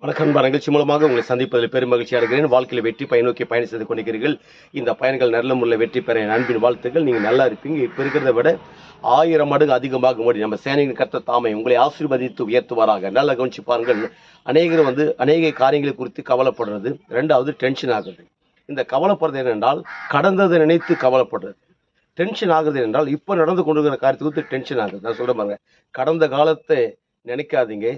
வணக்கம். நிகழ்ச்சி மூலமாக உங்களை சந்திப்பதில் பெரும் மகிழ்ச்சி அடைகிறேன். வாழ்க்கையில் வெற்றி பயனோக்கி பயணம் செய்து கொண்டிருக்கிறீர்கள். இந்த பயணங்கள் நல்ல முறையில் வெற்றி பெற என் அன்பின் வாழ்த்துக்கள். நீங்கள் நல்லா இருப்பீங்க. இப்போ இருக்கிறத விட 1000 மடங்கு அதிகமாக முடியும். நம்ம சேனையின் கர்த்தர் தாமே உங்களை ஆசீர்வதித்து உயர்த்துவாராக. நல்லா கவனிச்சு பாருங்கள். அநேகர் அநேக காரியங்களை குறித்து கவலைப்படுறது. ரெண்டாவது டென்ஷன் ஆகுது. இந்த கவலைப்படுறது என்னென்றால் கடந்ததை நினைத்து கவலைப்படுறது. டென்ஷன் ஆகுது என்றால் இப்போ நடந்து கொண்டிருக்கிற காரியத்தை குறித்து டென்ஷன் ஆகுது. நான் சொல்ல பாருங்க, கடந்த காலத்தை நினைக்காதீங்க,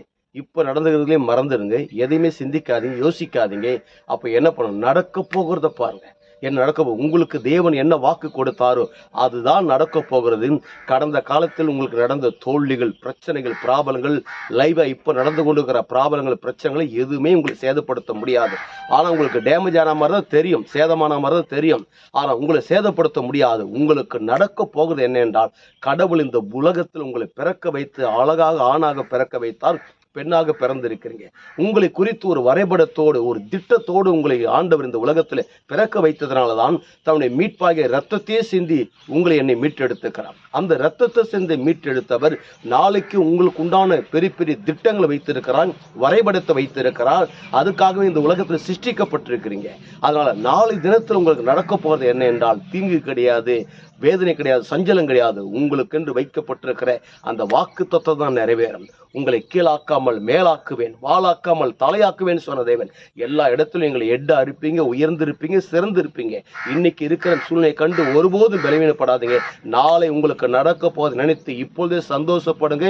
இப்போ நடந்துக்கிறதுலேயே மறந்துடுங்க. எதையுமே சிந்திக்காதீங்க, யோசிக்காதீங்க. அப்போ என்ன பண்ணணும்? நடக்க போகிறத பாருங்க. என்ன நடக்க உங்களுக்கு தேவன் என்ன வாக்கு கொடுத்தாரோ அதுதான் நடக்க போகிறது. கடந்த காலத்தில் உங்களுக்கு நடந்த தோல்விகள், பிரச்சனைகள், பிராபலங்கள், லைவா இப்போ நடந்து கொண்டிருக்கிற பிராபலங்கள், பிரச்சனைகளை எதுவுமே உங்களுக்கு சேதப்படுத்த முடியாது. ஆனால் உங்களுக்கு டேமேஜ் ஆன மாதிரி தான் தெரியும், சேதமான மாதிரி தான் தெரியும். ஆனால் உங்களை சேதப்படுத்த முடியாது. உங்களுக்கு நடக்க போகிறது என்ன என்றால், கடவுள் இந்த உலகத்தில் உங்களை பிறக்க வைத்து அழகாக ஆணாக பிறக்க வைத்தால் பெண்ணாக பிறந்திருக்கிறீங்க. உங்களை குறித்து ஒரு வரைபடத்தோடு ஒரு திட்டத்தோடு உங்களை ஆண்டவர் இந்த உலகத்தில் பிறக்க வைத்ததுனாலதான் தன்னுடைய மீட்பாகிய ரத்தத்தையே சிந்தி உங்களை என்னை மீட்டெடுத்துக்கிறார். அந்த ரத்தத்தை சிந்தி மீட்டெடுத்தவர் நாளைக்கு உங்களுக்கு உண்டான பெரிய பெரிய திட்டங்களை வைத்திருக்கிறார், வரைபடத்தை வைத்திருக்கிறார். அதுக்காகவே இந்த உலகத்தில் சிருஷ்டிக்கப்பட்டிருக்கிறீங்க. அதனால நாளை தினத்தில் உங்களுக்கு நடக்க போகிறது என்ன என்றால், தீங்கு கிடையாது, வேதனை கிடையாது, சஞ்சலம் கிடையாது. உங்களுக்கு என்று வைக்கப்பட்டிருக்கிற அந்த வாக்கு தத்துவம் தான் நிறைவேறும். உங்களை கீழாக்காமல் மேலாக்குவேன், வாளாக்காமல் தலையாக்குவேன் சொன்ன தேவன் எல்லா இடத்திலும் எங்களை அறுப்பீங்க, உயர்ந்திருப்பீங்க, சிறந்திருப்பீங்க. இன்னைக்கு இருக்கிற சூழ்நிலை கண்டு ஒருபோதும் பலவீனப்படாதீங்க. நாளை உங்களுக்கு நடக்க போது நினைத்து இப்பொழுதே சந்தோஷப்படுங்க,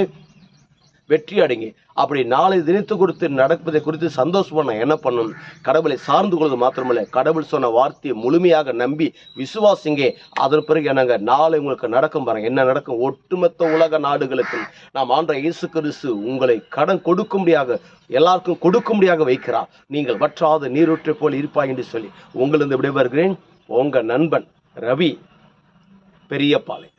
வெற்றி அடைங்க. அப்படி நாளை தினத்து கொடுத்து நடப்பதை குறித்து சந்தோஷப்பட என்ன பண்ணும்? கடவுளை சார்ந்து கொள்வது மாத்திரமல்ல, கடவுள் சொன்ன வார்த்தையை முழுமையாக நம்பி விசுவாசிங்க. அதன் பிறகு என்னங்க நாளை உங்களுக்கு நடக்கும் பாருங்க. என்ன நடக்கும்? ஒட்டுமொத்த உலக நாடுகளுக்கு நாம் ஆண்ட இயேசு கிறிஸ்து உங்களை கடன் கொடுக்கும்படியாக, எல்லாருக்கும் கொடுக்கும்படியாக வைக்கிறார். நீங்கள் வற்றாத நீரூற்றை போல் இருப்பாய் என்று சொல்லி உங்களிருந்து விடைபெறுகிறேன். உங்க நண்பன் ரவி பெரியபாளையம்.